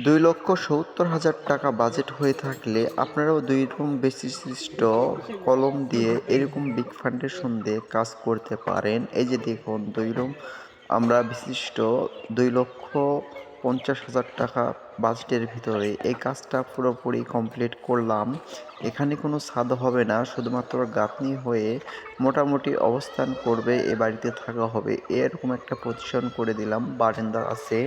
2,70,000 budget হয়ে থাকলে আপনারাও 2 রুম বিশিষ্ট কলম দিয়ে এরকম বিগ ফাউন্ডেশন দিয়ে কাজ করতে পারেন। এই যে দেখুন 2 রুম আমরা বিশিষ্ট ৳2,50,000 বাজেটের ভিতরে এই কাজটা পুরোপুরি কমপ্লিট করলাম। এখানে কোনো ছাদ হবে না, শুধুমাত্র গাঁথনি হয়ে মোটামুটি অবস্থান করবে, এ বাড়িতে থাকা হবে। এরকম একটা পজিশন করে দিলাম, বারান্দা আছে।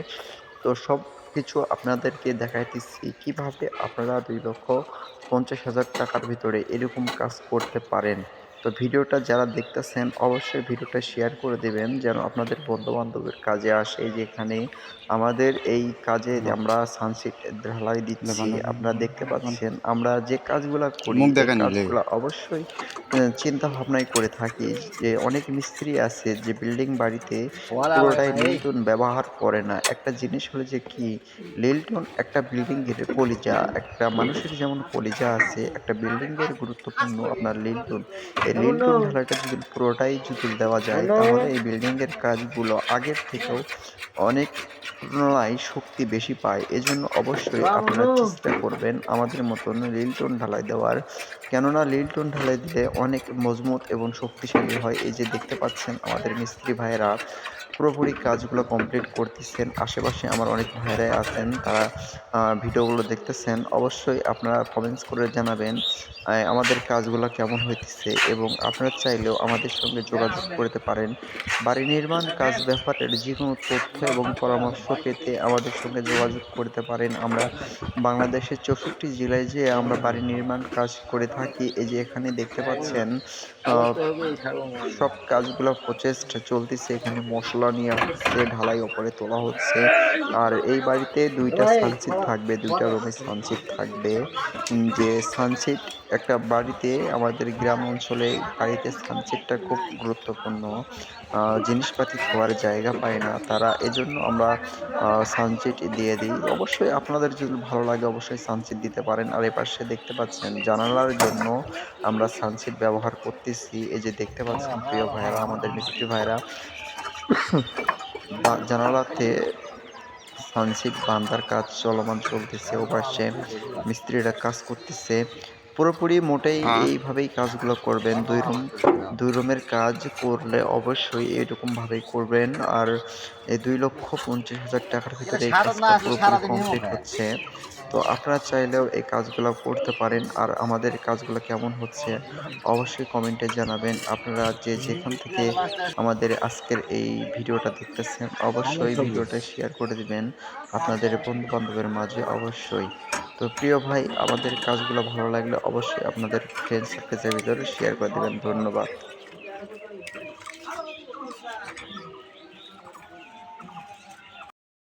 তো সবকিছু আপনাদেরকে দেখাইতেছি কিভাবে আপনারা ৳2,50,000 ভিতরে এরকম কাজ করতে পারেন। তো ভিডিওটা যারা দেখতেছেন অবশ্যই ভিডিওটা শেয়ার করে দিবেন যেন আপনাদের বন্ধু-বান্ধবের কাজে আসে। এই যে এখানে আমাদের এই কাজে আমরা সানসিট ঢালাই দিচ্ছি। আপনারা দেখতে পাচ্ছেন আমরা যে কাজগুলা করি মুখ এই দেখা নিলে কাজগুলা অবশ্যই চিন্তা ভাবনাই করে থাকি যে অনেক মিস্ত্রি আছে যে বিল্ডিং বাড়িতে পুরোটাই লিন্টন ব্যবহার করে না। একটা জিনিস হলো যে কি লিন্টন একটা বিল্ডিং এর কলিজা। একটা মানুষের যেমন কলিজা আছে, একটা বিল্ডিং এর গুরুত্বপূর্ণ আপনার লিন্টন। এই লিন্টন ঢালাইটা যদি পুরোটাই যদি দেওয়া যায় তাহলে এই বিল্ডিং এর কাজগুলো আগের থেকেও অনেক তুলনায় শক্তি বেশি পায়। এজন্য অবশ্যই আপনারা চেষ্টা করবেন আমাদের মতন লিন্টন ঢালাই দেওয়ার। কেননা লিন্টন ঢালাই দিলে অনেক মজবুত এবং শক্তিশালী হয়। এই যে দেখতে পাচ্ছেন আমাদের মিস্ত্রি ভাইয়েরা পুরোপুরি কাজগুলো কমপ্লিট করতেছেন। আশেপাশে আমার অনেক ভাইয়েরাই আছেন, তারা ভিডিওগুলো দেখতেছেন। অবশ্যই আপনারা কমেন্টস করে জানাবেন আমাদের কাজগুলা কেমন হইতেছে এবং আপনারা চাইলেও আমাদের সঙ্গে যোগাযোগ করতে পারেন। বাড়ি নির্মাণ কাজ ব্যাপারের যেকোনো তথ্য এবং পরামর্শ পেতে আমাদের সঙ্গে যোগাযোগ করতে পারেন। আমরা বাংলাদেশের 64 জেলায় যেয়ে আমরা বাড়ি নির্মাণ কাজ করে থাকি। এই যে এখানে দেখতে পাচ্ছেন আ সব কাজগুলা প্রচেষ্টা চলতেছে। এখানে মসলা নিয়া হচ্ছে, ঢালাই ওপরে তোলা হচ্ছে। আর এই বাড়িতে ২ টা সানসিট থাকবে, ২ টা রুমে সানসিট থাকবে। যে সানসিট একটা বাড়িতে আমাদের গ্রাম অঞ্চলে বাড়িতে সানসিটটা খুব গুরুত্বপূর্ণ। জিনিসপাতি থোয়ার জায়গা পায় না তারা। এজন্য আমরা সানসিট দিয়ে দিই। অবশ্যই আপনাদের যদি ভালো লাগে অবশ্যই সানসিট দিতে পারেন। আর এপাশে দেখতে পাচ্ছেন জানালার জন্য আমরা সানসিট ব্যবহার করতেছি। এই যে দেখতে পাচ্ছেন প্রিয় ভাইয়েরা, আমাদের মিস্ত্রি ভাইয়েরা জানালাতে সানসিট বান্ধার কাজ চলমান চলতেছে। ওপাশে মিস্ত্রিরা কাজ করতেছে। পুরোপুরি মোটেই হ্যাঁ এইভাবেই কাজগুলো করবেন। ২ রুমের কাজ করলে অবশ্যই এরকমভাবেই করবেন। আর এই ৳2,50,000 ভিতরে এই কাজটা পুরোপুরি কমপ্লিট হচ্ছে। তো আপনারা চাইলেও এই কাজগুলা করতে পারেন। আর আমাদের কাজগুলো কেমন হচ্ছে অবশ্যই কমেন্টে জানাবেন। আপনারা যে যেখান থেকে আমাদের আজকের এই ভিডিওটা দেখতেছেন অবশ্যই ভিডিওটা শেয়ার করে দিবেন আপনাদের বন্ধু-বান্ধবের মাঝে অবশ্যই। তো প্রিয় ভাই আমাদের কাজগুলো ভালো লাগলে অবশ্যই আপনাদের ফ্রেন্ড সার্কেলের ভিতরে শেয়ার করে দিবেন। ধন্যবাদ।